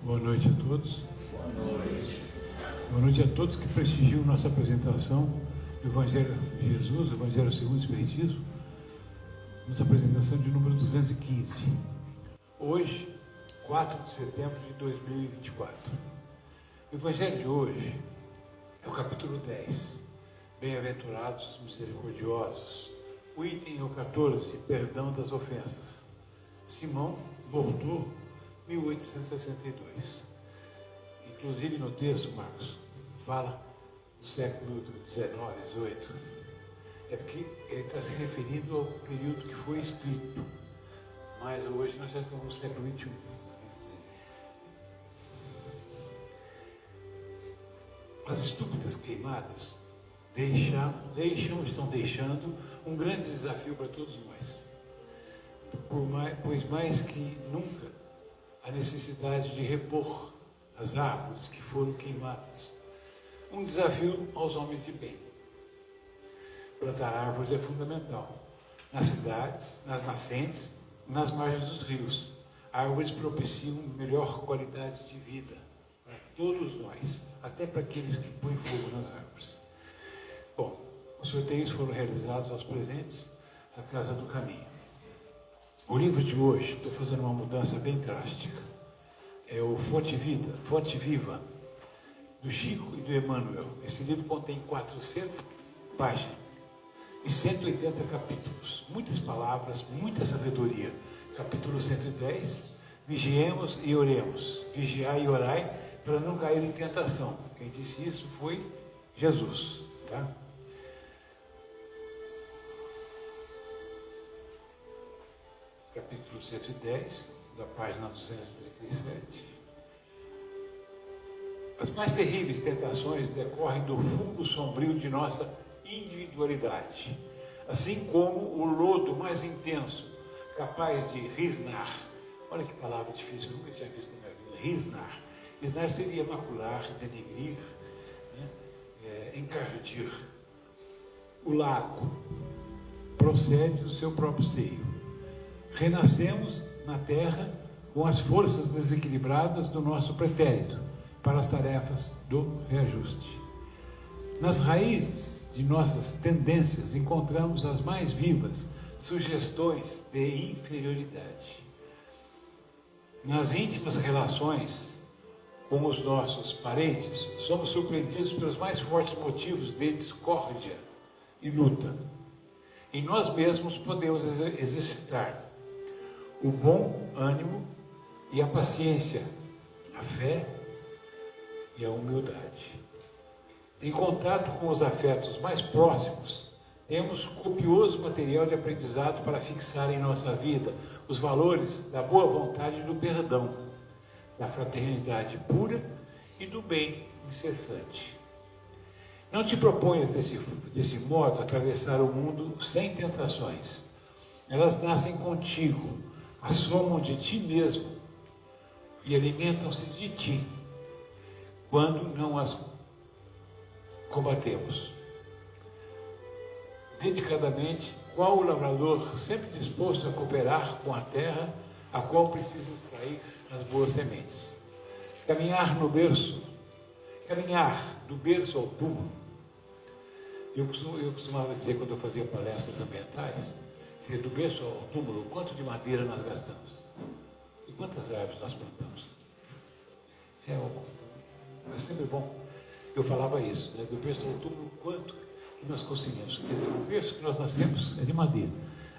Boa noite a todos. Boa noite a todos que prestigiam nossa apresentação do Evangelho de Jesus, Evangelho segundo o Espiritismo, nossa apresentação de número 215. Hoje, 4 de setembro de 2024. O Evangelho de hoje é o capítulo 10. Bem-aventurados misericordiosos. O item é o 14, perdão das ofensas. Simão Bordeaux, 1862. Inclusive no texto, Marcos, fala do século XIX, XVIII. É porque ele está se referindo ao período que foi escrito. Mas hoje nós já estamos no século XXI. As estúpidas queimadas estão deixando um grande desafio para todos nós. Pois mais que nunca a necessidade de repor as árvores que foram queimadas. Um desafio aos homens de bem. Plantar árvores é fundamental. Nas cidades, nas nascentes, nas margens dos rios. Árvores propiciam melhor qualidade de vida para todos nós, até para aqueles que põem fogo nas árvores. Bom, os sorteios foram realizados aos presentes da Casa do Caminho. O livro de hoje, estou fazendo uma mudança bem drástica, é o Fonte Viva, do Chico e do Emmanuel. Esse livro contém 400 páginas e 180 capítulos, muitas palavras, muita sabedoria. Capítulo 110, vigiemos e oremos. Vigiai e orai para não cair em tentação. Quem disse isso foi Jesus, tá? Capítulo 110, da página 237. As mais terríveis tentações decorrem do fundo sombrio de nossa individualidade, assim como o lodo mais intenso, capaz de risnar. Olha que palavra difícil, eu nunca tinha visto na minha vida. Risnar. Risnar seria macular, denegrir, encardir. O lago procede do seu próprio seio. Renascemos na terra com as forças desequilibradas do nosso pretérito para as tarefas do reajuste. Nas raízes de nossas tendências encontramos as mais vivas sugestões de inferioridade. Nas íntimas relações com os nossos parentes, somos surpreendidos pelos mais fortes motivos de discórdia e luta. Em nós mesmos podemos exercitar o bom ânimo e a paciência, a fé e a humildade. Em contato com os afetos mais próximos, temos copioso material de aprendizado para fixar em nossa vida os valores da boa vontade e do perdão, da fraternidade pura e do bem incessante. Não te proponhas desse modo atravessar o mundo sem tentações. Elas nascem contigo, assomam de ti mesmo e alimentam-se de ti quando não as combatemos. Dedicadamente, qual o lavrador sempre disposto a cooperar com a terra, a qual precisa extrair as boas sementes. Caminhar do berço ao túmulo. Eu costumava dizer, quando eu fazia palestras ambientais, dizer, do berço ao túmulo, quanto de madeira nós gastamos? E quantas árvores nós plantamos? É sempre bom. Eu falava isso, do berço ao túmulo, quanto que nós conseguimos. Quer dizer, o berço que nós nascemos é de madeira.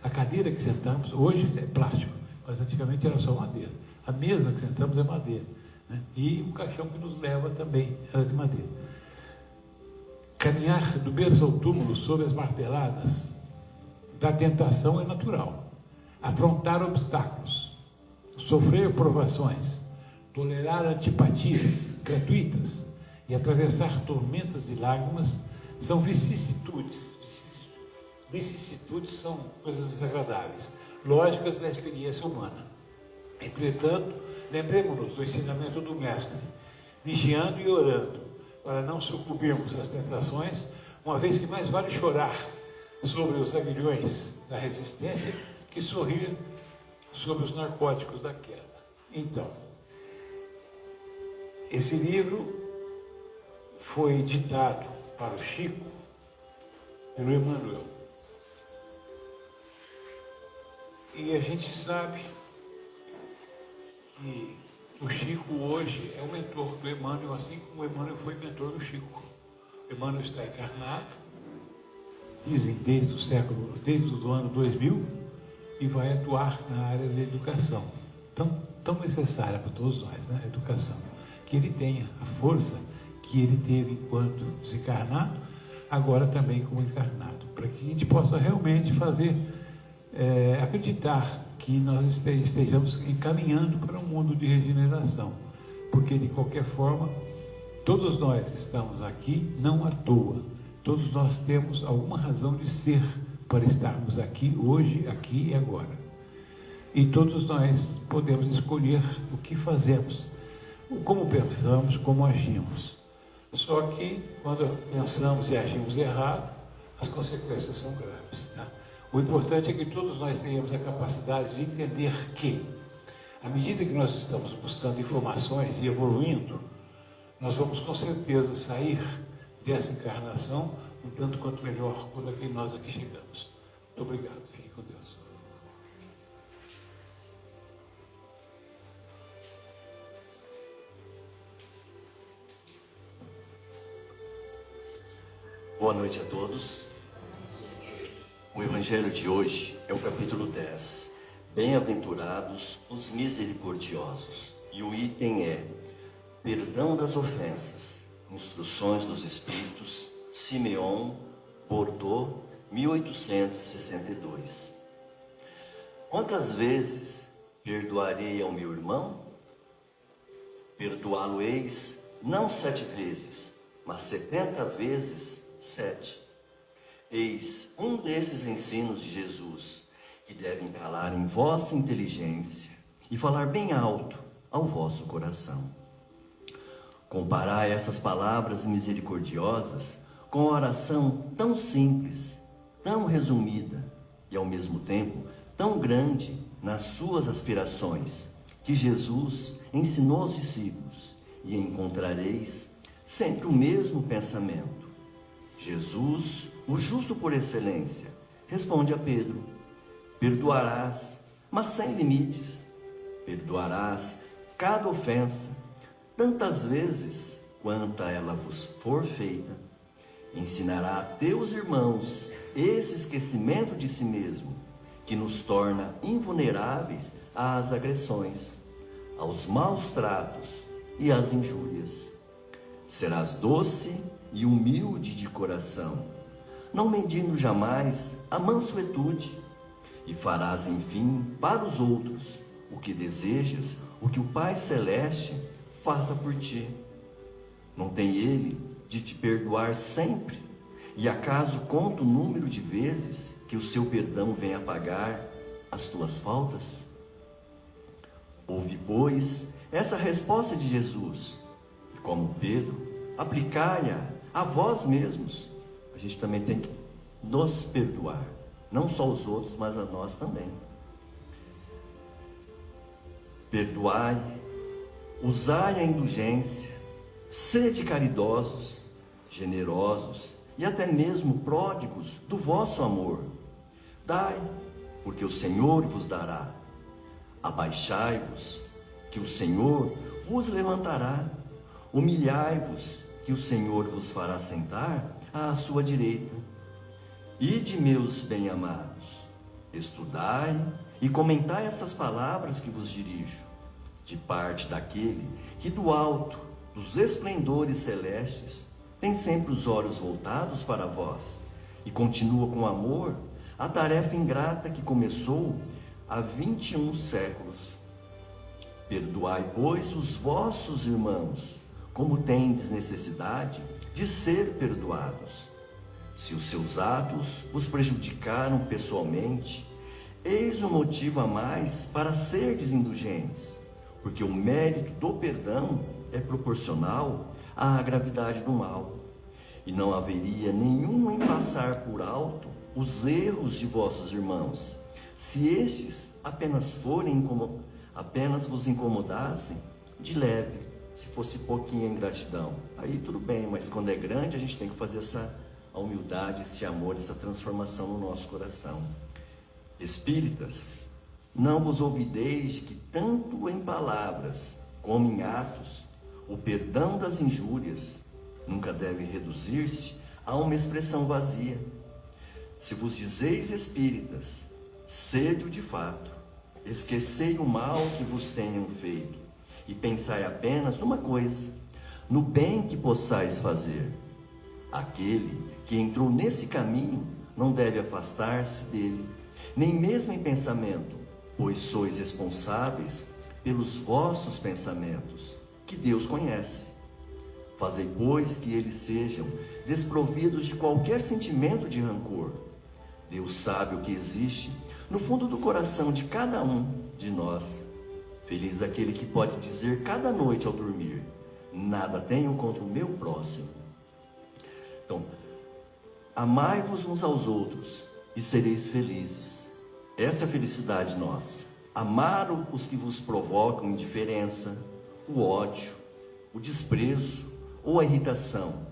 A cadeira que sentamos, hoje é plástico, mas antigamente era só madeira. A mesa que sentamos é madeira, né? E o caixão que nos leva também era de madeira. Caminhar do berço ao túmulo sob as marteladas da tentação é natural. Afrontar obstáculos, sofrer provações, tolerar antipatias gratuitas e atravessar tormentas de lágrimas são vicissitudes. Vicissitudes são coisas desagradáveis, lógicas da experiência humana. Entretanto, lembremos-nos do ensinamento do Mestre, vigiando e orando, para não sucumbirmos às tentações, uma vez que mais vale chorar sobre os aguilhões da resistência que sorrir sobre os narcóticos da queda. Então, Esse livro foi ditado para o Chico pelo Emmanuel. E a gente sabe que o Chico hoje é o mentor do Emmanuel, assim como o Emmanuel foi mentor do Chico. O Emmanuel está encarnado, dizem desde o ano 2000, e vai atuar na área da educação, tão necessária para todos nós, né? A educação. Que ele tenha a força que ele teve enquanto desencarnado, agora também como encarnado, para que a gente possa realmente fazer, acreditar que nós estejamos encaminhando para um mundo de regeneração, porque de qualquer forma, todos nós estamos aqui não à toa, todos nós temos alguma razão de ser para estarmos aqui hoje, aqui e agora. E todos nós podemos escolher o que fazemos, como pensamos, como agimos. Só que quando pensamos e agimos errado, as consequências são graves, tá? O importante é que todos nós tenhamos a capacidade de entender que, à medida que nós estamos buscando informações e evoluindo, nós vamos com certeza sair dessa encarnação um tanto quanto melhor quando nós aqui chegamos. Muito obrigado. Fique com Deus. Boa noite a todos. O Evangelho de hoje é o capítulo 10. Bem-aventurados os misericordiosos. E o item é perdão das ofensas. Instruções dos Espíritos, Simeon, Bordeaux, 1862. Quantas vezes perdoarei ao meu irmão? Perdoá-lo-eis não 7 vezes, mas 70 vezes 7. Eis um desses ensinos de Jesus, que devem calar em vossa inteligência e falar bem alto ao vosso coração. Comparai essas palavras misericordiosas com a oração tão simples, tão resumida e ao mesmo tempo tão grande nas suas aspirações, que Jesus ensinou aos discípulos, e encontrareis sempre o mesmo pensamento. Jesus, o justo por excelência, responde a Pedro: perdoarás, mas sem limites. Perdoarás cada ofensa, tantas vezes quanta ela vos for feita. Ensinará a teus irmãos esse esquecimento de si mesmo, que nos torna invulneráveis às agressões, aos maus tratos e às injúrias. Serás doce e humilde de coração, não medindo jamais a mansuetude, e farás, enfim, para os outros o que desejas, o que o Pai Celeste faça por ti. Não tem Ele de te perdoar sempre? E acaso conta o número de vezes que o seu perdão vem apagar as tuas faltas? Ouve, pois, essa resposta de Jesus, e como Pedro, aplicai-a a vós mesmos. A gente também tem que nos perdoar, não só os outros, mas a nós também. Perdoai, usai a indulgência, sede caridosos, generosos e até mesmo pródigos do vosso amor. Dai, porque o Senhor vos dará. Abaixai-vos, que o Senhor vos levantará. Humilhai-vos, que o Senhor vos fará sentar à sua direita. Ide, meus bem-amados, estudai e comentai essas palavras que vos dirijo, de parte daquele que do alto, dos esplendores celestes, tem sempre os olhos voltados para vós, e continua com amor a tarefa ingrata que começou há 21 séculos. Perdoai, pois, os vossos irmãos, como tendes necessidade de ser perdoados. Se os seus atos vos prejudicaram pessoalmente, eis um motivo a mais para serdes indulgentes, porque o mérito do perdão é proporcional à gravidade do mal, e não haveria nenhum em passar por alto os erros de vossos irmãos, se estes apenas vos incomodassem de leve, se fosse pouquinha ingratidão, aí tudo bem, mas quando é grande, a gente tem que fazer essa humildade, esse amor, essa transformação no nosso coração. Espíritas, não vos olvideis de que tanto em palavras como em atos, o perdão das injúrias nunca deve reduzir-se a uma expressão vazia. Se vos dizeis espíritas, sede-o de fato, esquecei o mal que vos tenham feito, e pensai apenas numa coisa, no bem que possais fazer. Aquele que entrou nesse caminho não deve afastar-se dele, nem mesmo em pensamento, pois sois responsáveis pelos vossos pensamentos, que Deus conhece. Fazei, pois, que eles sejam desprovidos de qualquer sentimento de rancor. Deus sabe o que existe no fundo do coração de cada um de nós. Feliz aquele que pode dizer cada noite ao dormir: nada tenho contra o meu próximo. Então, amai-vos uns aos outros e sereis felizes. Essa é a felicidade nossa. Amar os que vos provocam indiferença, o ódio, o desprezo ou a irritação.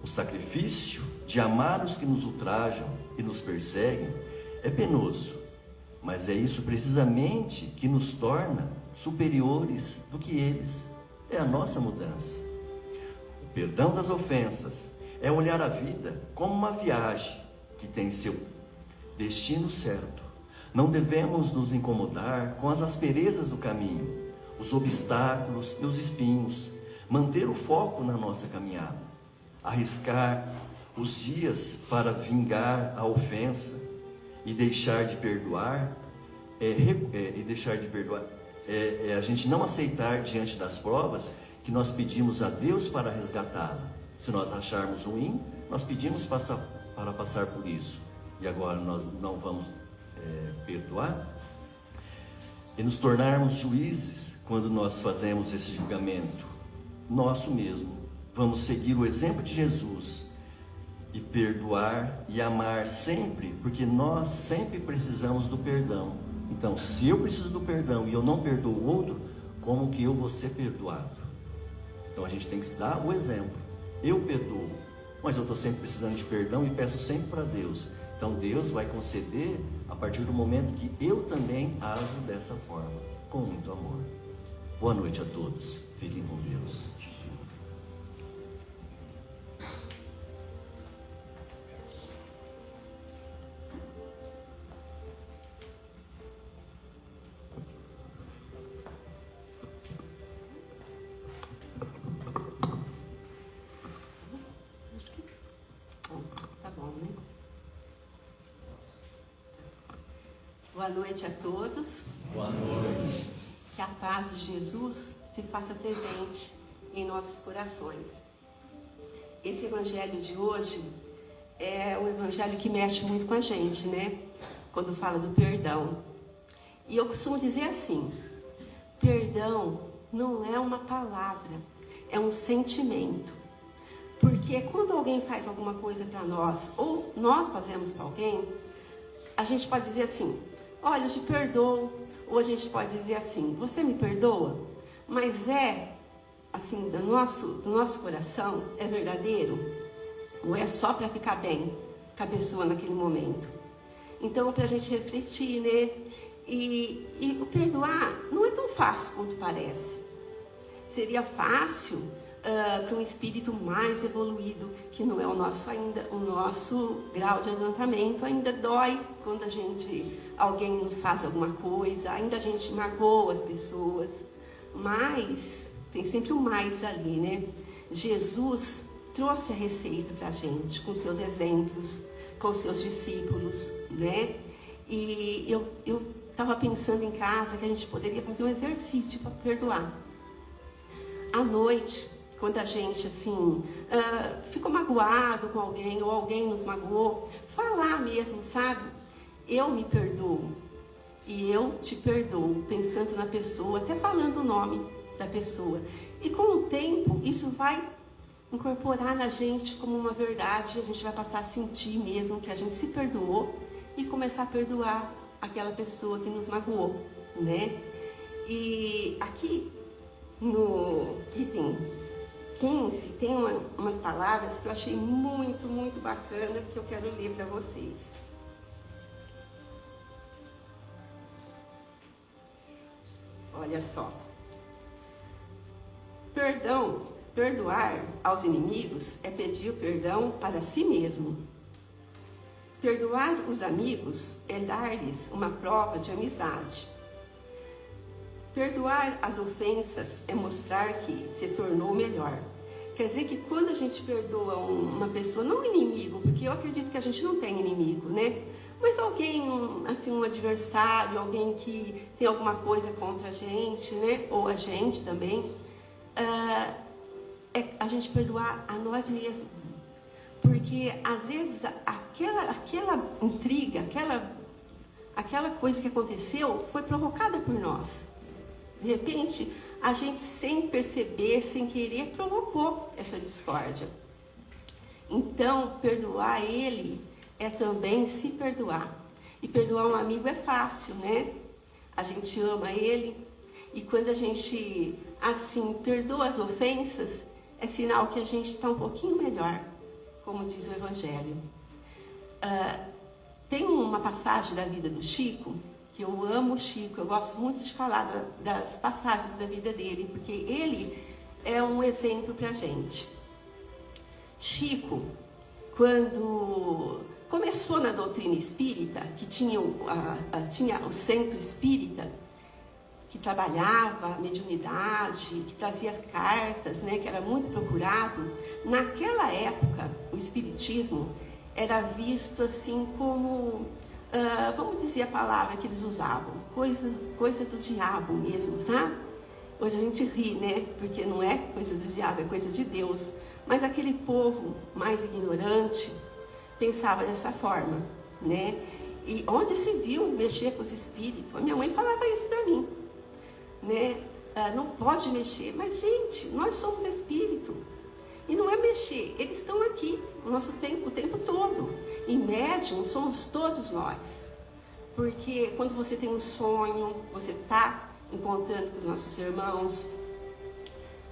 O sacrifício de amar os que nos ultrajam e nos perseguem é penoso, mas é isso precisamente que nos torna superiores do que eles. É a nossa mudança. O perdão das ofensas é olhar a vida como uma viagem que tem seu destino certo. Não devemos nos incomodar com as asperezas do caminho, os obstáculos e os espinhos. Manter o foco na nossa caminhada. Arriscar os dias para vingar a ofensa e deixar de perdoar é a gente não aceitar diante das provas que nós pedimos a Deus para resgatá-la. Se nós acharmos ruim, nós pedimos para passar por isso, e agora nós não vamos perdoar, e nos tornarmos juízes quando nós fazemos esse julgamento nosso mesmo. Vamos seguir o exemplo de Jesus e perdoar e amar sempre, porque nós sempre precisamos do perdão. Então, se eu preciso do perdão e eu não perdoo o outro, como que eu vou ser perdoado? Então a gente tem que dar o exemplo. Eu perdoo, mas eu estou sempre precisando de perdão e peço sempre para Deus. Então Deus vai conceder a partir do momento que eu também ajo dessa forma, com muito amor. Boa noite a todos. Fiquem com Deus. Boa noite a todos. Boa noite. Que a paz de Jesus se faça presente em nossos corações. Esse evangelho de hoje é um evangelho que mexe muito com a gente, né? Quando fala do perdão. E eu costumo dizer assim: perdão não é uma palavra, é um sentimento. Porque quando alguém faz alguma coisa para nós, ou nós fazemos para alguém, a gente pode dizer assim: olha, eu te perdoo. Ou a gente pode dizer assim: você me perdoa? Mas assim, do nosso coração, é verdadeiro? Ou é só para ficar bem com a pessoa naquele momento? Então, para a gente refletir, né? E o perdoar não é tão fácil quanto parece. Seria fácil para um espírito mais evoluído, que não é o nosso grau de adiantamento. Ainda dói quando alguém nos faz alguma coisa, ainda a gente magoa as pessoas, mas tem sempre o mais ali, né? Jesus trouxe a receita para a gente, com seus exemplos, com seus discípulos, né? E eu estava pensando em casa que a gente poderia fazer um exercício para perdoar. À noite, quando a gente ficou magoado com alguém, ou alguém nos magoou, falar mesmo, sabe? Eu me perdoo e eu te perdoo, pensando na pessoa, até falando o nome da pessoa. E com o tempo, isso vai incorporar na gente como uma verdade, a gente vai passar a sentir mesmo que a gente se perdoou e começar a perdoar aquela pessoa que nos magoou, né? E aqui no item 15, tem umas palavras que eu achei muito, muito bacana, que eu quero ler para vocês. Olha só. Perdoar aos inimigos é pedir perdão para si mesmo. Perdoar os amigos é dar-lhes uma prova de amizade. Perdoar as ofensas é mostrar que se tornou melhor. Quer dizer que quando a gente perdoa uma pessoa, não um inimigo, porque eu acredito que a gente não tem inimigo, né? Mas alguém, um adversário, alguém que tem alguma coisa contra a gente, né? Ou a gente também, é a gente perdoar a nós mesmos. Porque às vezes aquela intriga, aquela coisa que aconteceu foi provocada por nós. De repente, a gente sem perceber, sem querer, provocou essa discórdia. Então, perdoar ele é também se perdoar. E perdoar um amigo é fácil, né? A gente ama ele. E quando a gente, assim, perdoa as ofensas, é sinal que a gente está um pouquinho melhor, como diz o Evangelho. Tem uma passagem da vida do Chico, que eu amo o Chico, eu gosto muito de falar das passagens da vida dele, porque ele é um exemplo para a gente. Chico, quando começou na doutrina espírita, que tinha o centro espírita, que trabalhava a mediunidade, que trazia cartas, né, que era muito procurado, naquela época o espiritismo era visto assim como, vamos dizer a palavra que eles usavam, coisa do diabo mesmo, sabe? Hoje a gente ri, né, porque não é coisa do diabo, é coisa de Deus. Mas aquele povo mais ignorante pensava dessa forma, né? E onde se viu mexer com os espíritos? A minha mãe falava isso para mim, né? Não pode mexer. Mas, gente, nós somos espírito. E não é mexer, eles estão aqui o tempo todo. E médium somos todos nós. Porque quando você tem um sonho, você está encontrando com os nossos irmãos.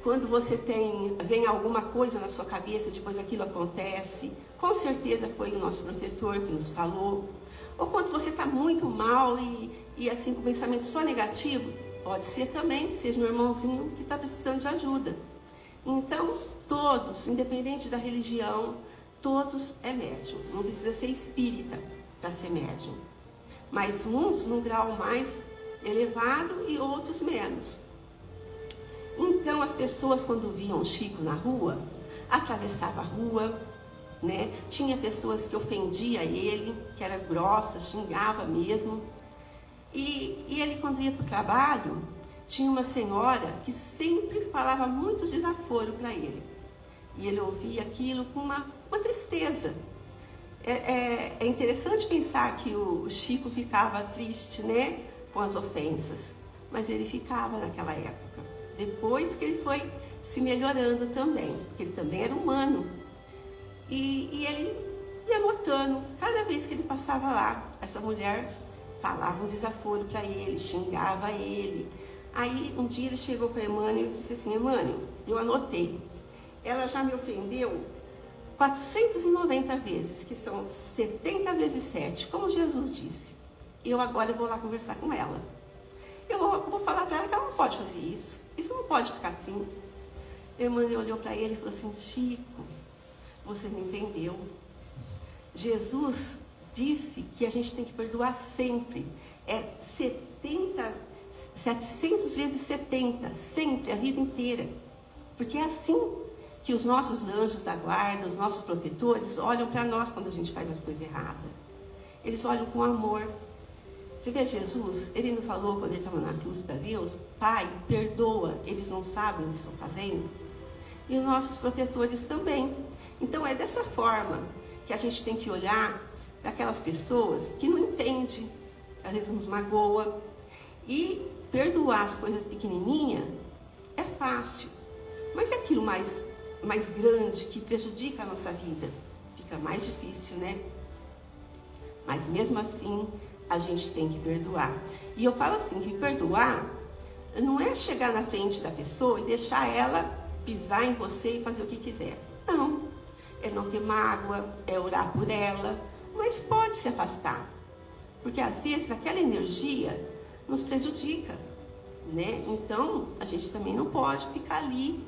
Quando você vem alguma coisa na sua cabeça, depois aquilo acontece, com certeza foi o nosso protetor que nos falou. Ou quando você está muito mal e assim com pensamento só negativo, pode ser também que seja um irmãozinho que está precisando de ajuda. Então, todos, independente da religião, todos é médium. Não precisa ser espírita para ser médium. Mas uns num grau mais elevado e outros menos. Então, as pessoas, quando viam Chico na rua, atravessavam a rua, né? Tinha pessoas que ofendiam ele, que era grossa, xingava mesmo. E ele, quando ia para o trabalho, tinha uma senhora que sempre falava muito desaforo para ele. E ele ouvia aquilo com uma tristeza. É interessante pensar que o Chico ficava triste, né, com as ofensas. Mas ele ficava naquela época. Depois que ele foi se melhorando também, porque ele também era humano. E ele ia notando, cada vez que ele passava lá, essa mulher falava um desaforo para ele, xingava ele. Aí um dia ele chegou para Emmanuel e disse assim: Emmanuel, eu anotei, ela já me ofendeu 490 vezes, que são 70 vezes 7, como Jesus disse. Eu agora vou lá conversar com ela. Eu vou falar para ela que ela não pode fazer isso. Isso não pode ficar assim. Emmanuel olhou para ele e falou assim: Chico, você não entendeu. Jesus disse que a gente tem que perdoar sempre. É 700 vezes 70, sempre, a vida inteira. Porque é assim que os nossos anjos da guarda, os nossos protetores, olham para nós quando a gente faz as coisas erradas. Eles olham com amor. Você vê Jesus, ele não falou quando ele estava na cruz para Deus: Pai, perdoa, eles não sabem o que estão fazendo. E os nossos protetores também. Então é dessa forma que a gente tem que olhar para aquelas pessoas que não entendem, às vezes nos magoa. E perdoar as coisas pequenininhas é fácil. Mas é aquilo mais grande que prejudica a nossa vida, fica mais difícil, né? Mas mesmo assim, a gente tem que perdoar. E eu falo assim, que perdoar não é chegar na frente da pessoa e deixar ela pisar em você e fazer o que quiser. Não. É não ter mágoa, é orar por ela, mas pode se afastar. Porque às vezes aquela energia nos prejudica, né? Então, a gente também não pode ficar ali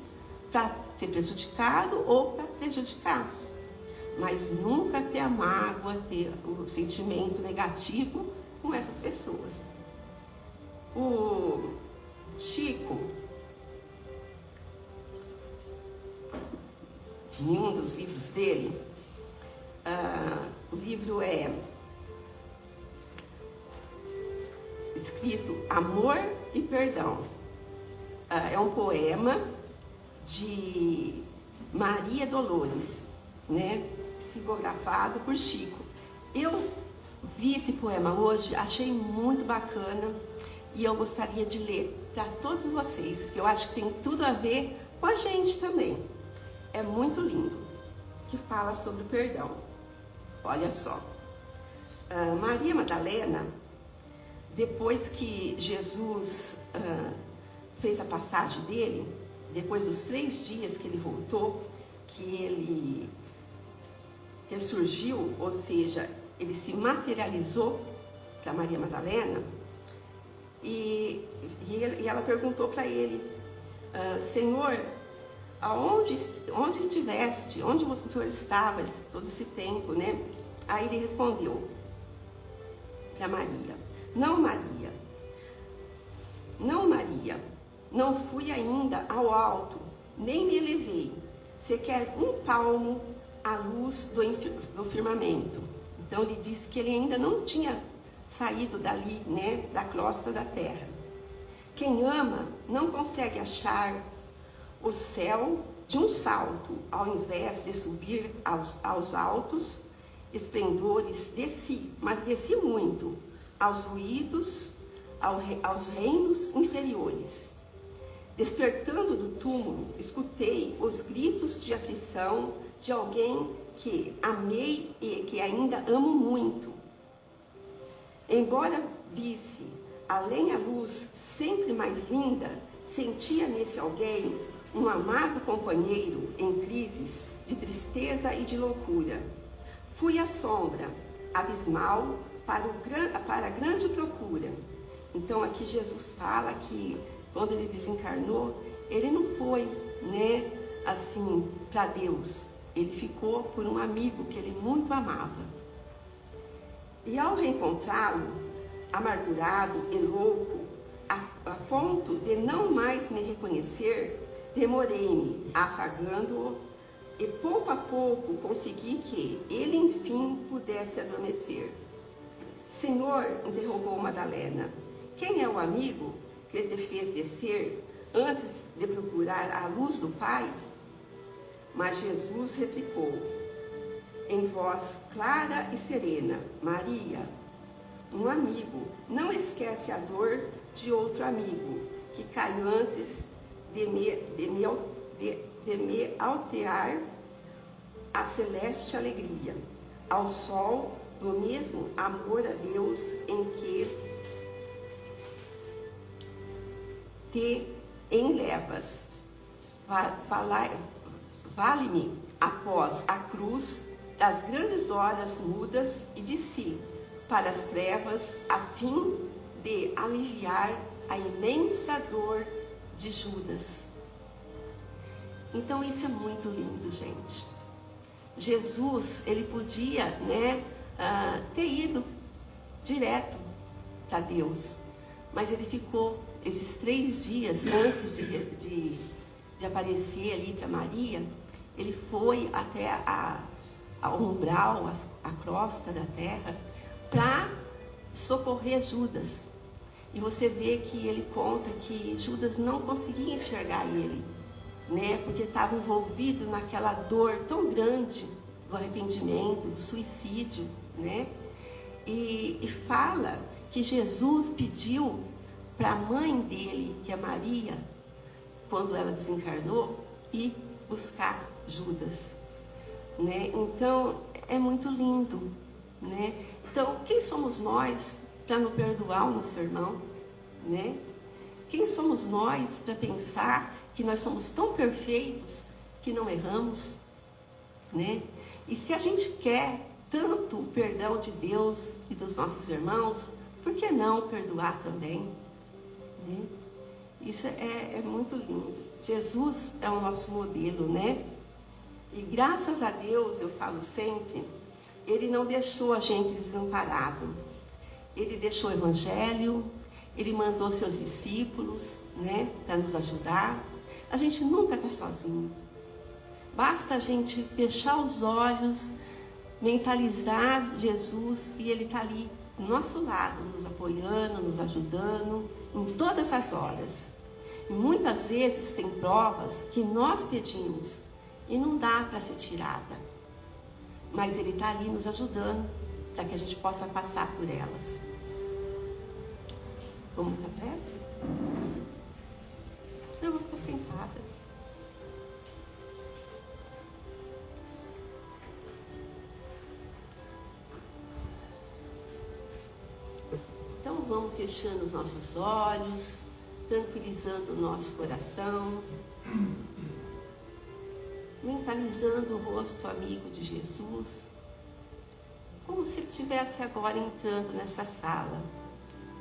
para ser prejudicado ou para prejudicar. Mas nunca ter a mágoa, ter o sentimento negativo com essas pessoas. O Chico, em um dos livros dele, o livro é escrito Amor e Perdão. É um poema de Maria Dolores, né? Psicografado por Chico. Eu vi esse poema hoje, achei muito bacana e eu gostaria de ler para todos vocês, porque eu acho que tem tudo a ver com a gente também. É muito lindo, que fala sobre o perdão. Olha só, Maria Madalena, depois que Jesus fez a passagem dele, depois dos 3 dias que ele voltou, que ele ressurgiu, ou seja, ele se materializou para Maria Madalena, e ela perguntou para ele, Senhor, onde estiveste? Onde o Senhor estava todo esse tempo, né? Aí ele respondeu para Maria, não Maria, não fui ainda ao alto, nem me elevei, sequer um palmo à luz do firmamento. Então ele disse que ele ainda não tinha saído dali, né, da crosta da terra. Quem ama não consegue achar o céu de um salto, ao invés de subir aos altos esplendores, desci, mas desci muito, aos ruídos, aos reinos inferiores. Despertando do túmulo, escutei os gritos de aflição de alguém que amei e que ainda amo muito. Embora visse além a luz sempre mais linda, sentia nesse alguém um amado companheiro em crises de tristeza e de loucura. Fui a sombra abismal para a grande procura. Então aqui Jesus fala que quando ele desencarnou, ele não foi, né, assim, para Deus. Ele ficou por um amigo que ele muito amava. E ao reencontrá-lo, amargurado e louco, a ponto de não mais me reconhecer, demorei-me, afagando-o, e pouco a pouco consegui que ele, enfim, pudesse adormecer. Senhor, interrogou Madalena, quem é o amigo que te fez descer antes de procurar a luz do Pai? Mas Jesus replicou, em voz clara e serena, Maria, um amigo não esquece a dor de outro amigo, que cai antes de me alterar a celeste alegria, ao sol do mesmo amor a Deus em que te enlevas. Vale-me após a cruz das grandes horas mudas e de si para as trevas, a fim de aliviar a imensa dor de Judas. Então isso é muito lindo, gente. Jesus, ele podia, né, ter ido direto para Deus, mas ele ficou esses 3 dias antes de aparecer ali para Maria. Ele foi até ao umbral, a crosta da terra, para socorrer Judas. E você vê que ele conta que Judas não conseguia enxergar ele, né? Porque estava envolvido naquela dor tão grande do arrependimento, do suicídio, né? E fala que Jesus pediu para a mãe dele, que é Maria, quando ela desencarnou, ir buscar Judas, né? Então é muito lindo, né? Então quem somos nós para não perdoar o nosso irmão, né? Quem somos nós para pensar que nós somos tão perfeitos que não erramos, né? E se a gente quer tanto o perdão de Deus e dos nossos irmãos, por que não perdoar também? Né? Isso é muito lindo. Jesus é o nosso modelo, né? E graças a Deus, eu falo sempre, Ele não deixou a gente desamparado. Ele deixou o Evangelho, Ele mandou seus discípulos, né, para nos ajudar. A gente nunca está sozinho. Basta a gente fechar os olhos, mentalizar Jesus e Ele está ali do nosso lado, nos apoiando, nos ajudando em todas as horas. E muitas vezes tem provas que nós pedimos e não dá para ser tirada. Mas Ele está ali nos ajudando para que a gente possa passar por elas. Vamos para a prece? Eu vou ficar sentada. Então vamos fechando os nossos olhos, tranquilizando o nosso coração, mentalizando o rosto amigo de Jesus, como se ele estivesse agora entrando nessa sala,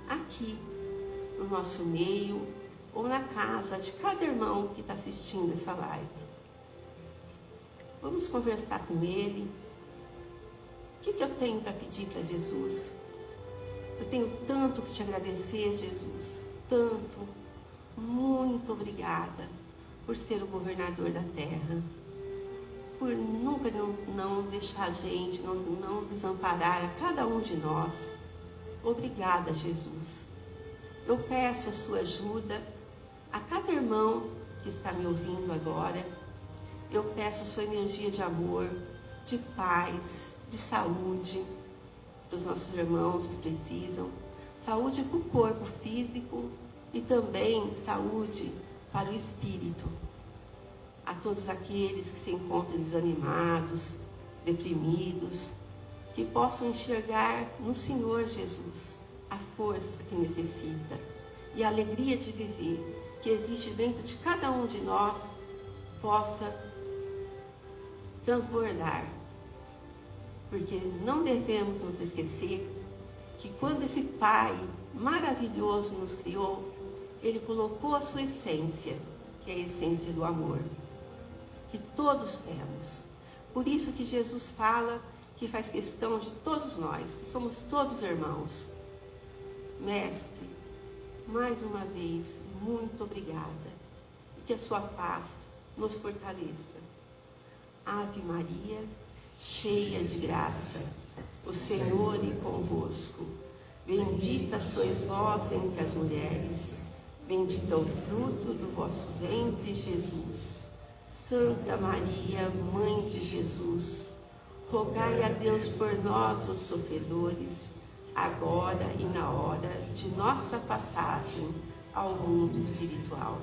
aqui, no nosso meio, ou na casa de cada irmão que está assistindo essa live. Vamos conversar com ele. O que eu tenho para pedir para Jesus? Eu tenho tanto que te agradecer, Jesus, tanto. Muito obrigada por ser o governador da terra, por nunca não deixar a gente, não desamparar a cada um de nós. Obrigada, Jesus. Eu peço a sua ajuda a cada irmão que está me ouvindo agora. Eu peço a sua energia de amor, de paz, de saúde para os nossos irmãos que precisam. Saúde para o corpo físico e também saúde para o espírito. A todos aqueles que se encontram desanimados, deprimidos, que possam enxergar no Senhor Jesus a força que necessita e a alegria de viver que existe dentro de cada um de nós possa transbordar. Porque não devemos nos esquecer que quando esse Pai maravilhoso nos criou, Ele colocou a sua essência, que é a essência do amor, que todos temos. Por isso que Jesus fala que faz questão de todos nós, que somos todos irmãos. Mestre, mais uma vez, muito obrigada. E que a sua paz nos fortaleça. Ave Maria, cheia de graça, o Senhor é convosco. Bendita sois vós entre as mulheres, bendito é o fruto do vosso ventre, Jesus. Santa Maria, Mãe de Jesus, rogai a Deus por nós, os sofredores, agora e na hora de nossa passagem ao mundo espiritual.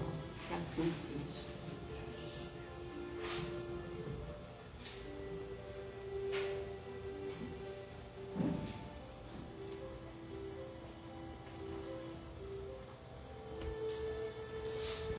Que assim seja.